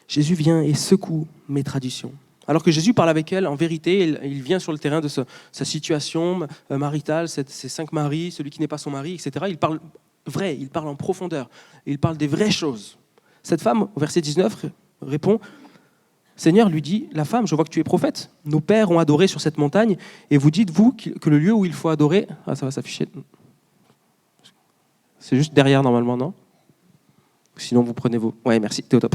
Jésus vient et secoue mes traditions. Alors que Jésus parle avec elle, en vérité, il vient sur le terrain de sa situation maritale, ses 5 maris, celui qui n'est pas son mari, etc. Il parle vrai, il parle en profondeur, il parle des vraies choses. Cette femme, au verset 19, répond, Seigneur, lui dit, la femme, je vois que tu es prophète. Nos pères ont adoré sur cette montagne, et vous dites, vous, que le lieu où il faut adorer... Ah, ça va s'afficher. C'est juste derrière, normalement, non? Sinon, vous prenez vos... Ouais, merci, t'es au top.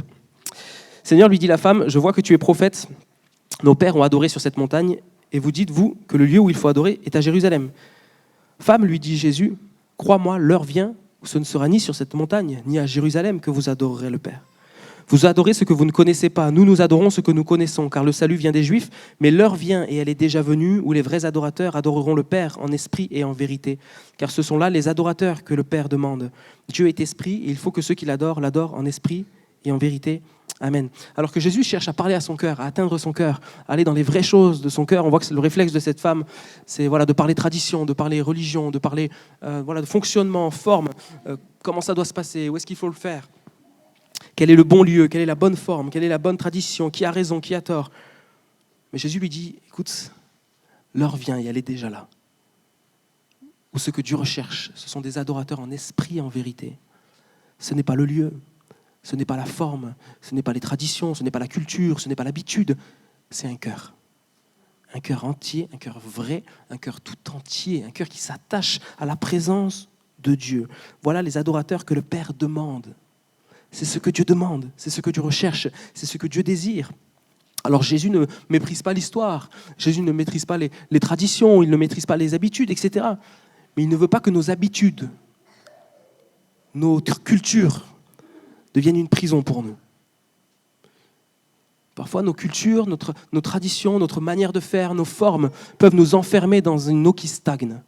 Seigneur, lui dit la femme, je vois que tu es prophète. Nos pères ont adoré sur cette montagne, et vous dites, vous, que le lieu où il faut adorer est à Jérusalem. Femme, lui dit Jésus, crois-moi, l'heure vient où ce ne sera ni sur cette montagne, ni à Jérusalem que vous adorerez le Père. Vous adorez ce que vous ne connaissez pas. Nous adorons ce que nous connaissons, car le salut vient des Juifs, mais l'heure vient, et elle est déjà venue, où les vrais adorateurs adoreront le Père en esprit et en vérité. Car ce sont là les adorateurs que le Père demande. Dieu est esprit, et il faut que ceux qui l'adorent en esprit et en vérité. Amen. Alors que Jésus cherche à parler à son cœur, à atteindre son cœur, à aller dans les vraies choses de son cœur, on voit que le réflexe de cette femme, c'est de parler tradition, de parler religion, de parler de fonctionnement, forme, comment ça doit se passer, où est-ce qu'il faut le faire. Quel est le bon lieu, quelle est la bonne forme, quelle est la bonne tradition, qui a raison, qui a tort. Mais Jésus lui dit, écoute, l'heure vient et elle est déjà là. Où ce que Dieu recherche, ce sont des adorateurs en esprit et en vérité. Ce n'est pas le lieu, ce n'est pas la forme, ce n'est pas les traditions, ce n'est pas la culture, ce n'est pas l'habitude, c'est un cœur. Un cœur entier, un cœur vrai, un cœur tout entier, un cœur qui s'attache à la présence de Dieu. Voilà les adorateurs que le Père demande. C'est ce que Dieu demande, c'est ce que Dieu recherche, c'est ce que Dieu désire. Alors Jésus ne méprise pas l'histoire, Jésus ne maîtrise pas les traditions, il ne maîtrise pas les habitudes, etc. Mais il ne veut pas que nos habitudes, notre culture deviennent une prison pour nous. Parfois, nos cultures, nos traditions, notre manière de faire, nos formes peuvent nous enfermer dans une eau qui stagne.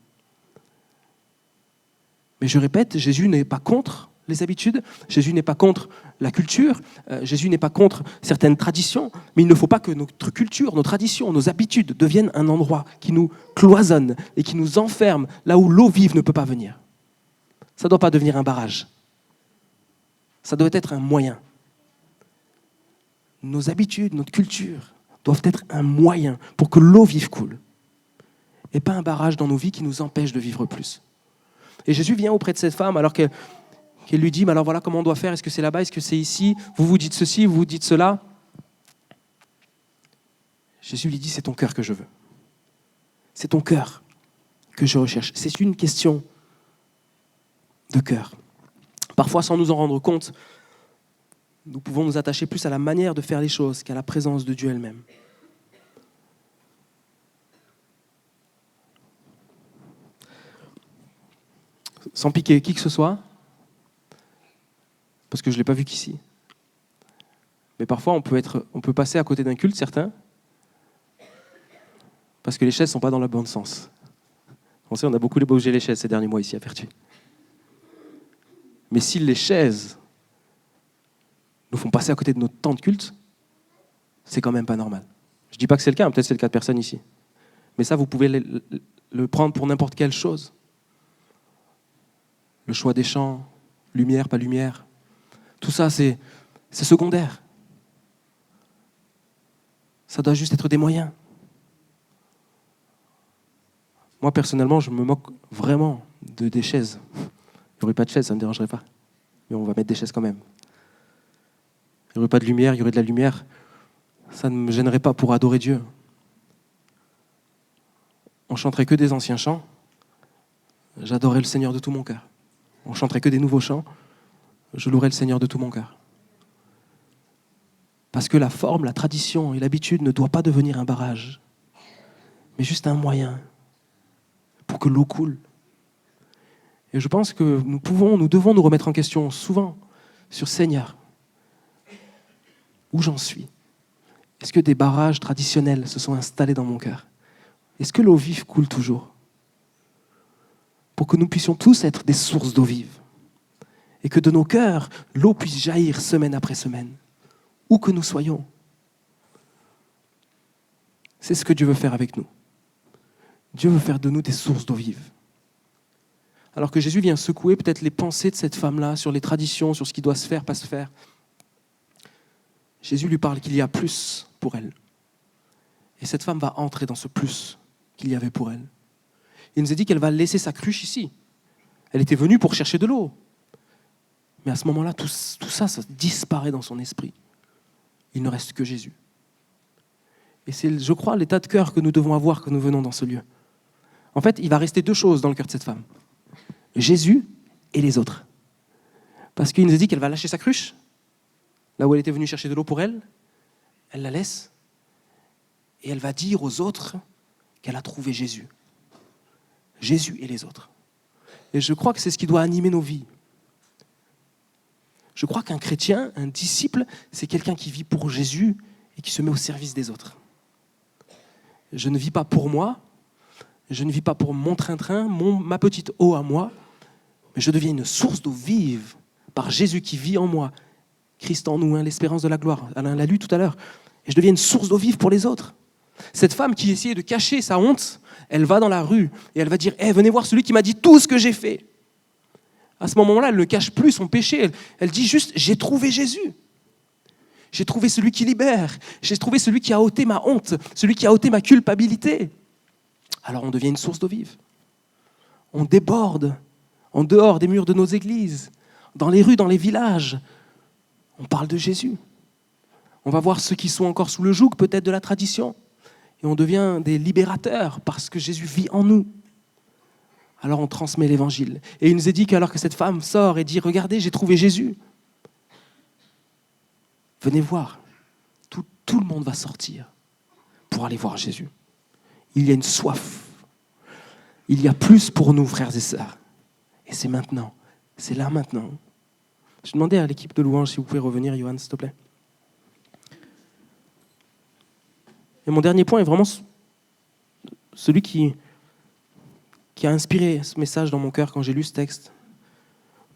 Mais je répète, Jésus n'est pas contre les habitudes, Jésus n'est pas contre la culture, Jésus n'est pas contre certaines traditions, mais il ne faut pas que notre culture, nos traditions, nos habitudes deviennent un endroit qui nous cloisonne et qui nous enferme là où l'eau vive ne peut pas venir. Ça ne doit pas devenir un barrage. Ça doit être un moyen. Nos habitudes, notre culture doivent être un moyen pour que l'eau vive coule et pas un barrage dans nos vies qui nous empêche de vivre plus. Et Jésus vient auprès de cette femme alors qu'elle lui dit, mais alors voilà comment on doit faire, est-ce que c'est là-bas, est-ce que c'est ici, vous vous dites ceci, vous vous dites cela. Jésus lui dit, c'est ton cœur que je veux. C'est ton cœur que je recherche. C'est une question de cœur. Parfois, sans nous en rendre compte, nous pouvons nous attacher plus à la manière de faire les choses qu'à la présence de Dieu elle-même. Sans piquer qui que ce soit, parce que je ne l'ai pas vu qu'ici. Mais parfois, on peut passer à côté d'un culte, certains, parce que les chaises ne sont pas dans le bon sens. On sait, on a beaucoup bougé les chaises ces derniers mois ici à Pertuis. Mais si les chaises nous font passer à côté de notre temps de culte, c'est quand même pas normal. Je ne dis pas que c'est le cas, peut-être c'est le cas de personne ici. Mais ça, vous pouvez le prendre pour n'importe quelle chose. Le choix des chants, lumière, pas lumière, tout ça, c'est secondaire. Ça doit juste être des moyens. Moi, personnellement, je me moque vraiment des chaises. Il n'y aurait pas de chaises, ça ne me dérangerait pas. Mais on va mettre des chaises quand même. Il n'y aurait pas de lumière, il y aurait de la lumière. Ça ne me gênerait pas pour adorer Dieu. On chanterait que des anciens chants. J'adorerais le Seigneur de tout mon cœur. On chanterait que des nouveaux chants. Je louerais le Seigneur de tout mon cœur. Parce que la forme, la tradition et l'habitude ne doivent pas devenir un barrage, mais juste un moyen pour que l'eau coule. Et je pense que nous devons nous remettre en question souvent sur Seigneur, où j'en suis. Est-ce que des barrages traditionnels se sont installés dans mon cœur? Est-ce que l'eau vive coule toujours? Pour que nous puissions tous être des sources d'eau vive. Et que de nos cœurs, l'eau puisse jaillir semaine après semaine. Où que nous soyons. C'est ce que Dieu veut faire avec nous. Dieu veut faire de nous des sources d'eau vive. Alors que Jésus vient secouer peut-être les pensées de cette femme-là sur les traditions, sur ce qui doit se faire, pas se faire. Jésus lui parle qu'il y a plus pour elle. Et cette femme va entrer dans ce plus qu'il y avait pour elle. Il nous a dit qu'elle va laisser sa cruche ici. Elle était venue pour chercher de l'eau. Mais à ce moment-là, tout ça disparaît dans son esprit. Il ne reste que Jésus. Et c'est, je crois, l'état de cœur que nous devons avoir quand nous venons dans ce lieu. En fait, il va rester deux choses dans le cœur de cette femme. Jésus et les autres. Parce qu'il nous a dit qu'elle va lâcher sa cruche, là où elle était venue chercher de l'eau pour elle, elle la laisse, et elle va dire aux autres qu'elle a trouvé Jésus. Jésus et les autres. Et je crois que c'est ce qui doit animer nos vies. Je crois qu'un chrétien, un disciple, c'est quelqu'un qui vit pour Jésus et qui se met au service des autres. Je ne vis pas pour moi, je ne vis pas pour mon train-train, ma petite eau à moi, mais je deviens une source d'eau vive par Jésus qui vit en moi. Christ en nous, l'espérance de la gloire. Alain l'a lu tout à l'heure. Et je deviens une source d'eau vive pour les autres. Cette femme qui essayait de cacher sa honte, elle va dans la rue et elle va dire « venez voir celui qui m'a dit tout ce que j'ai fait ». À ce moment-là, elle ne cache plus son péché. Elle dit juste « j'ai trouvé Jésus ». J'ai trouvé celui qui libère. J'ai trouvé celui qui a ôté ma honte, celui qui a ôté ma culpabilité. Alors on devient une source d'eau vive. On déborde en dehors des murs de nos églises, dans les rues, dans les villages. On parle de Jésus. On va voir ceux qui sont encore sous le joug peut-être de la tradition. Et on devient des libérateurs parce que Jésus vit en nous. Alors on transmet l'évangile. Et il nous est dit qu'alors que cette femme sort et dit « Regardez, j'ai trouvé Jésus », venez voir, tout le monde va sortir pour aller voir Jésus. Il y a une soif. Il y a plus pour nous, frères et sœurs. Et c'est maintenant. C'est là maintenant. Je demandais à l'équipe de louange si vous pouvez revenir, Johan, s'il te plaît. Et mon dernier point est vraiment celui qui a inspiré ce message dans mon cœur quand j'ai lu ce texte.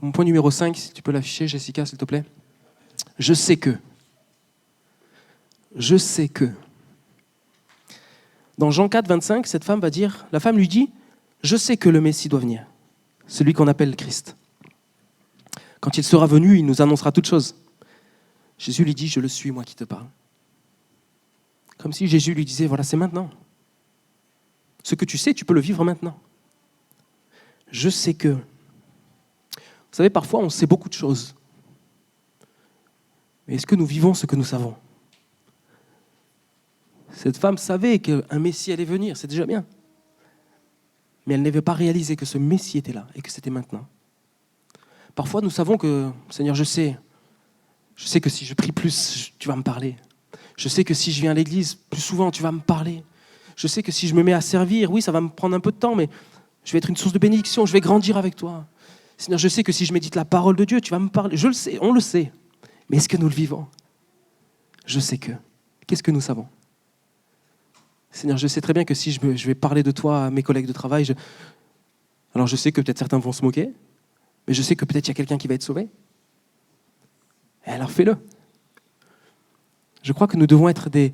Mon point numéro 5, si tu peux l'afficher, Jessica, s'il te plaît. Je sais que. Dans Jean 4, 25, cette femme va dire, la femme lui dit, je sais que le Messie doit venir, celui qu'on appelle Christ. Quand il sera venu, il nous annoncera toutes choses. Jésus lui dit, je le suis, moi qui te parle. Comme si Jésus lui disait, voilà, c'est maintenant. Ce que tu sais, tu peux le vivre maintenant. Je sais que. Vous savez, parfois, on sait beaucoup de choses. Mais est-ce que nous vivons ce que nous savons? Cette femme savait qu'un Messie allait venir, c'est déjà bien. Mais elle n'avait pas réalisé que ce Messie était là et que c'était maintenant. Parfois, nous savons que, Seigneur, je sais que si je prie plus, tu vas me parler. Je sais que si je viens à l'église plus souvent, tu vas me parler. Je sais que si je me mets à servir, oui, ça va me prendre un peu de temps, mais je vais être une source de bénédiction, je vais grandir avec toi. Seigneur, je sais que si je médite la parole de Dieu, tu vas me parler. Je le sais, on le sait. Mais est-ce que nous le vivons? Je sais que. Qu'est-ce que nous savons? Seigneur, je sais très bien que si je vais parler de toi à mes collègues de travail, alors je sais que peut-être certains vont se moquer, mais je sais que peut-être il y a quelqu'un qui va être sauvé. Et alors fais-le. Je crois que nous devons être des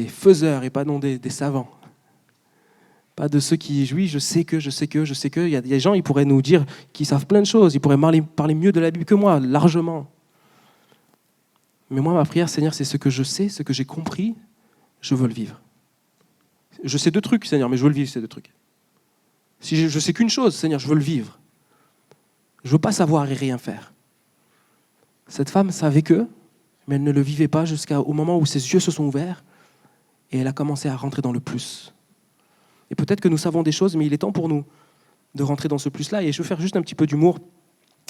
faiseurs et pas non des savants. Pas de ceux qui jouent, je sais que. Il y a des gens, ils pourraient nous dire qu'ils savent plein de choses, ils pourraient parler mieux de la Bible que moi, largement. Mais moi, ma prière, Seigneur, c'est ce que je sais, ce que j'ai compris, je veux le vivre. Je sais 2 trucs, Seigneur, mais je veux le vivre, ces 2 trucs. Si je sais qu'une chose, Seigneur, je veux le vivre. Je ne veux pas savoir et rien faire. Cette femme savait que, mais elle ne le vivait pas jusqu'au moment où ses yeux se sont ouverts et elle a commencé à rentrer dans le plus. Et peut-être que nous savons des choses, mais il est temps pour nous de rentrer dans ce plus-là. Et je veux faire juste un petit peu d'humour.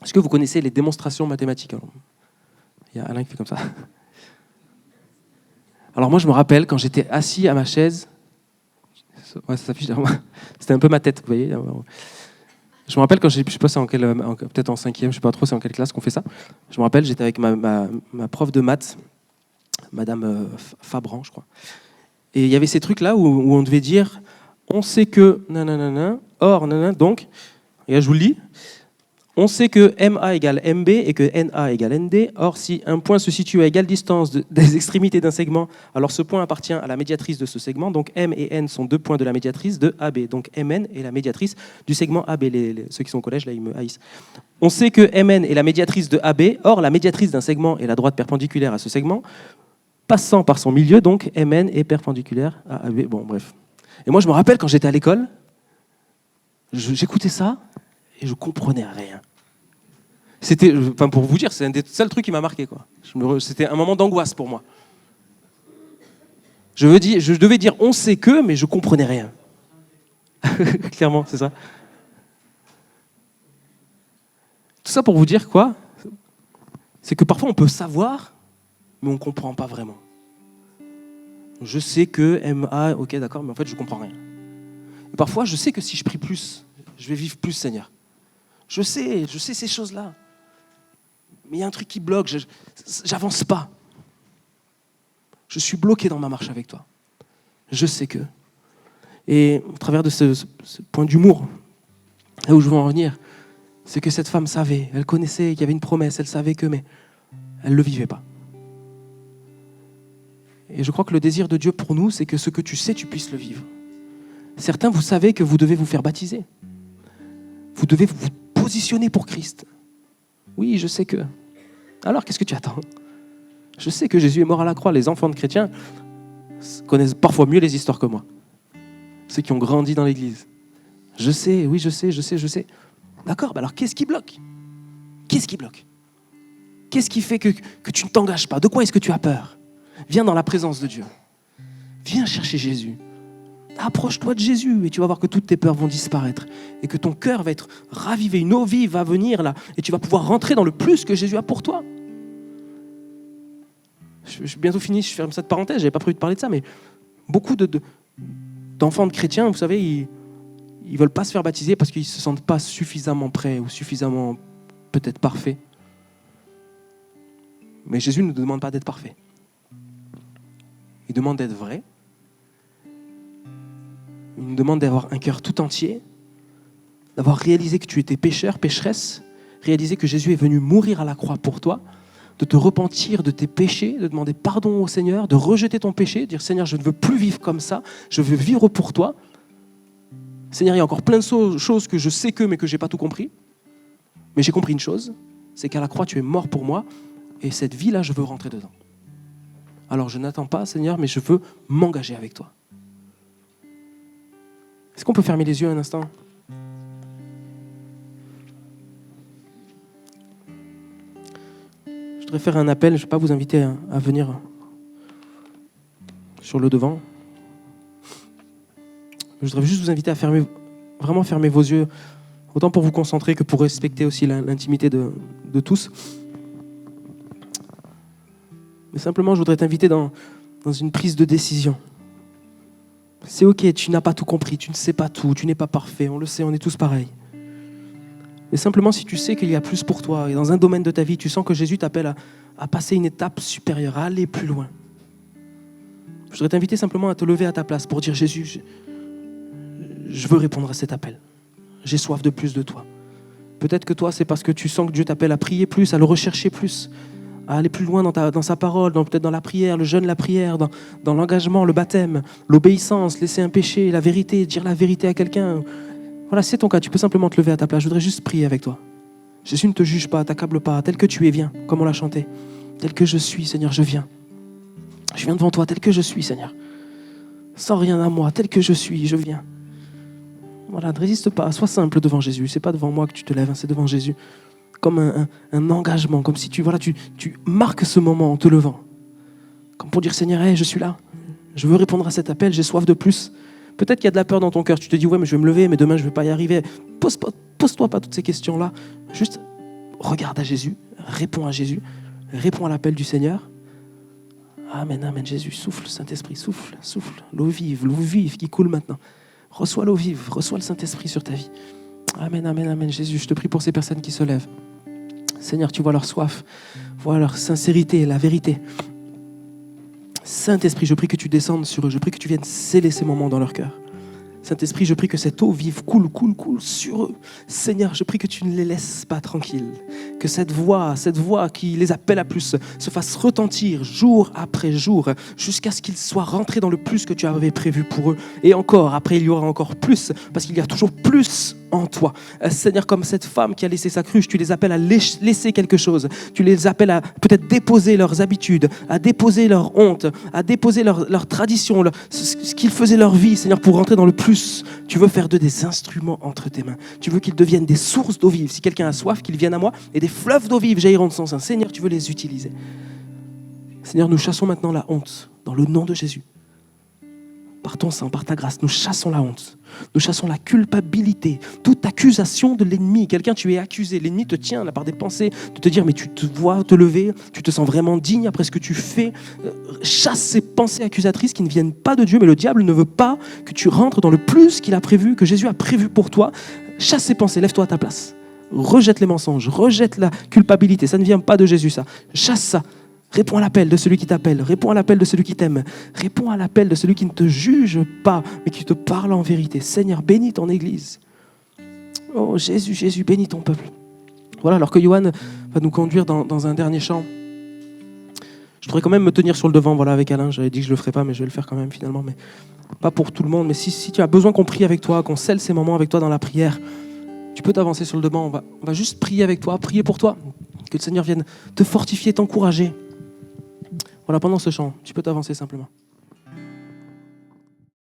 Est-ce que vous connaissez les démonstrations mathématiques? Alors, il y a Alain qui fait comme ça. Alors moi, je me rappelle, quand j'étais assis à ma chaise, ouais, ça s'affiche derrière moi. C'était un peu ma tête, vous voyez. Je me rappelle quand je sais pas c'est peut-être en 5e, je sais pas trop c'est en quelle classe qu'on fait ça. Je me rappelle, j'étais avec ma prof de maths, Madame Fabran, je crois. Et il y avait ces trucs-là où on devait dire, on sait que nanana, or nanana, donc, et là je vous le lis, on sait que MA égale MB et que NA égale ND. Or, si un point se situe à égale distance des extrémités d'un segment, alors ce point appartient à la médiatrice de ce segment. Donc M et N sont 2 points de la médiatrice de AB. Donc MN est la médiatrice du segment AB. Ceux qui sont au collège, là, ils me haïssent. On sait que MN est la médiatrice de AB. Or, la médiatrice d'un segment est la droite perpendiculaire à ce segment. Passant par son milieu, donc MN est perpendiculaire à AB. Bon, bref. Et moi, je me rappelle quand j'étais à l'école, j'écoutais ça et je comprenais rien. C'était, enfin pour vous dire, c'est un des seuls trucs qui m'a marqué, quoi. C'était un moment d'angoisse pour moi. Je devais dire on sait que, mais je comprenais rien. Clairement, c'est ça. Tout ça pour vous dire quoi? C'est que parfois on peut savoir, mais on ne comprend pas vraiment. Je sais que MA, ok d'accord, mais en fait je ne comprends rien. Et parfois je sais que si je prie plus, je vais vivre plus, Seigneur. Je sais ces choses-là. Mais il y a un truc qui bloque, j'avance pas. Je suis bloqué dans ma marche avec toi. Je sais que. Et au travers de ce point d'humour, là où je veux en revenir, c'est que cette femme savait, elle connaissait qu'il y avait une promesse, elle savait que, mais elle ne le vivait pas. Et je crois que le désir de Dieu pour nous, c'est que ce que tu sais, tu puisses le vivre. Certains, vous savez que vous devez vous faire baptiser. Vous devez vous positionner pour Christ. Oui, je sais que. Alors, qu'est-ce que tu attends? Je sais que Jésus est mort à la croix. Les enfants de chrétiens connaissent parfois mieux les histoires que moi. Ceux qui ont grandi dans l'église. Je sais, oui, je sais. D'accord, alors qu'est-ce qui bloque? Qu'est-ce qui bloque? Qu'est-ce qui fait que tu ne t'engages pas? De quoi est-ce que tu as peur? Viens dans la présence de Dieu. Viens chercher Jésus. Approche-toi de Jésus et tu vas voir que toutes tes peurs vont disparaître et que ton cœur va être ravivé, une eau vive va venir là et tu vas pouvoir rentrer dans le plus que Jésus a pour toi. Je suis bientôt fini, je ferme cette parenthèse, j'avais pas prévu de parler de ça, mais beaucoup d'enfants de chrétiens, vous savez, ils veulent pas se faire baptiser parce qu'ils se sentent pas suffisamment prêts ou suffisamment peut-être parfaits. Mais Jésus ne nous demande pas d'être parfaits. Il demande d'être vrai. Il nous demande d'avoir un cœur tout entier, d'avoir réalisé que tu étais pécheur, pécheresse, réaliser que Jésus est venu mourir à la croix pour toi, de te repentir de tes péchés, de demander pardon au Seigneur, de rejeter ton péché, de dire Seigneur, je ne veux plus vivre comme ça, je veux vivre pour toi. Seigneur, il y a encore plein de choses que je sais mais que je n'ai pas tout compris. Mais j'ai compris une chose, c'est qu'à la croix, tu es mort pour moi, et cette vie-là, je veux rentrer dedans. Alors je n'attends pas, Seigneur, mais je veux m'engager avec toi. Est-ce qu'on peut fermer les yeux un instant? Je voudrais faire un appel, je ne vais pas vous inviter à venir sur le devant. Je voudrais juste vous inviter à vraiment fermer vos yeux, autant pour vous concentrer que pour respecter aussi l'intimité de tous. Mais simplement, je voudrais t'inviter dans une prise de décision. C'est ok, tu n'as pas tout compris, tu ne sais pas tout, tu n'es pas parfait, on le sait, on est tous pareils. Mais simplement, si tu sais qu'il y a plus pour toi, et dans un domaine de ta vie, tu sens que Jésus t'appelle à passer une étape supérieure, à aller plus loin. Je voudrais t'inviter simplement à te lever à ta place pour dire Jésus, je veux répondre à cet appel. J'ai soif de plus de toi. Peut-être que toi, c'est parce que tu sens que Dieu t'appelle à prier plus, à le rechercher plus, à aller plus loin dans sa parole, peut-être dans la prière, le jeûne, la prière, dans l'engagement, le baptême, l'obéissance, laisser un péché, la vérité, dire la vérité à quelqu'un. Voilà, si c'est ton cas, tu peux simplement te lever à ta place. Je voudrais juste prier avec toi. Jésus ne te juge pas, t'accable pas. Tel que tu es, viens, comme on l'a chanté. Tel que je suis, Seigneur, je viens. Je viens devant toi, tel que je suis, Seigneur. Sans rien à moi, tel que je suis, je viens. Voilà, ne résiste pas, sois simple devant Jésus. C'est pas devant moi que tu te lèves, c'est devant Jésus. Comme un engagement, comme si tu marques ce moment en te levant. Comme pour dire, Seigneur, hey, je suis là. Je veux répondre à cet appel, j'ai soif de plus. Peut-être qu'il y a de la peur dans ton cœur. Tu te dis, ouais, mais je vais me lever, mais demain, je ne vais pas y arriver. Pose-toi pas toutes ces questions-là. Juste regarde à Jésus, réponds à Jésus, réponds à l'appel du Seigneur. Amen, amen, Jésus, souffle, Saint-Esprit, souffle, souffle. L'eau vive qui coule maintenant. Reçois l'eau vive, reçois le Saint-Esprit sur ta vie. Amen, amen, amen, Jésus, je te prie pour ces personnes qui se lèvent. Seigneur, tu vois leur soif, vois leur sincérité, la vérité. Saint-Esprit, je prie que tu descendes sur eux, je prie que tu viennes sceller ces moments dans leur cœur. Saint-Esprit, je prie que cette eau vive coule sur eux. Seigneur, je prie que tu ne les laisses pas tranquilles. Que cette voix qui les appelle à plus se fasse retentir jour après jour jusqu'à ce qu'ils soient rentrés dans le plus que tu avais prévu pour eux. Et encore, après il y aura encore plus parce qu'il y a toujours plus en toi. Seigneur, comme cette femme qui a laissé sa cruche, tu les appelles à laisser quelque chose. Tu les appelles à peut-être déposer leurs habitudes, à déposer leur honte, à déposer leur tradition, ce qu'ils faisaient leur vie, Seigneur, pour rentrer dans le plus. Tu veux faire d'eux des instruments entre tes mains. Tu veux qu'ils deviennent des sources d'eau vive. Si quelqu'un a soif, qu'il vienne à moi et des fleuves d'eau vive jailliront de son sein. Seigneur, tu veux les utiliser. Seigneur, nous chassons maintenant la honte dans le nom de Jésus. Par ton sang, par ta grâce, nous chassons la honte. Nous chassons la culpabilité, toute accusation de l'ennemi. Quelqu'un, tu es accusé. L'ennemi te tient là par des pensées, de te dire, mais tu te vois te lever, tu te sens vraiment digne après ce que tu fais. Chasse ces pensées accusatrices qui ne viennent pas de Dieu, mais le diable ne veut pas que tu rentres dans le plus qu'il a prévu, que Jésus a prévu pour toi. Chasse ces pensées, lève-toi à ta place. Rejette les mensonges, rejette la culpabilité. Ça ne vient pas de Jésus, ça. Chasse ça. Réponds à l'appel de celui qui t'appelle. Réponds à l'appel de celui qui t'aime. Réponds à l'appel de celui qui ne te juge pas, mais qui te parle en vérité. Seigneur, bénis ton Église. Oh Jésus, Jésus, bénis ton peuple. Voilà, alors que Johan va nous conduire dans un dernier chant. Je pourrais quand même me tenir sur le devant, voilà, avec Alain. J'avais dit que je ne le ferais pas, mais je vais le faire quand même finalement. Mais pas pour tout le monde. Mais si tu as besoin qu'on prie avec toi, qu'on scelle ces moments avec toi dans la prière, tu peux t'avancer sur le devant. On va juste prier avec toi, prier pour toi. Que le Seigneur vienne te fortifier, t'encourager. Voilà, pendant ce chant, tu peux t'avancer simplement.